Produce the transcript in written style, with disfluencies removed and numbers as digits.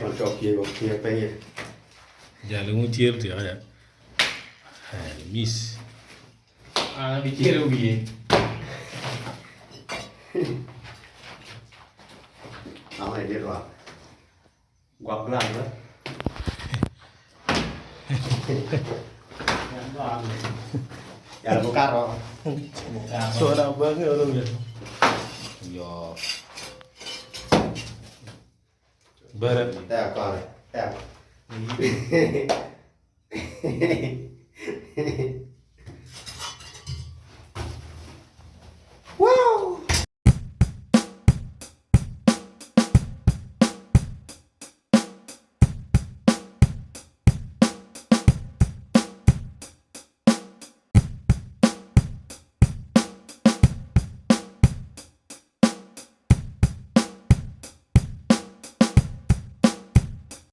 Con trò kia pe. Dạ luôn muốn chia thì hả? Miss. Bị chia đâu bị? Áo này biết rồi. Quặp lại nữa. Ya lo cắt rồi. Số nào bớt nữa luôn rồi. Yo. Bớt. Tè con này. Tè.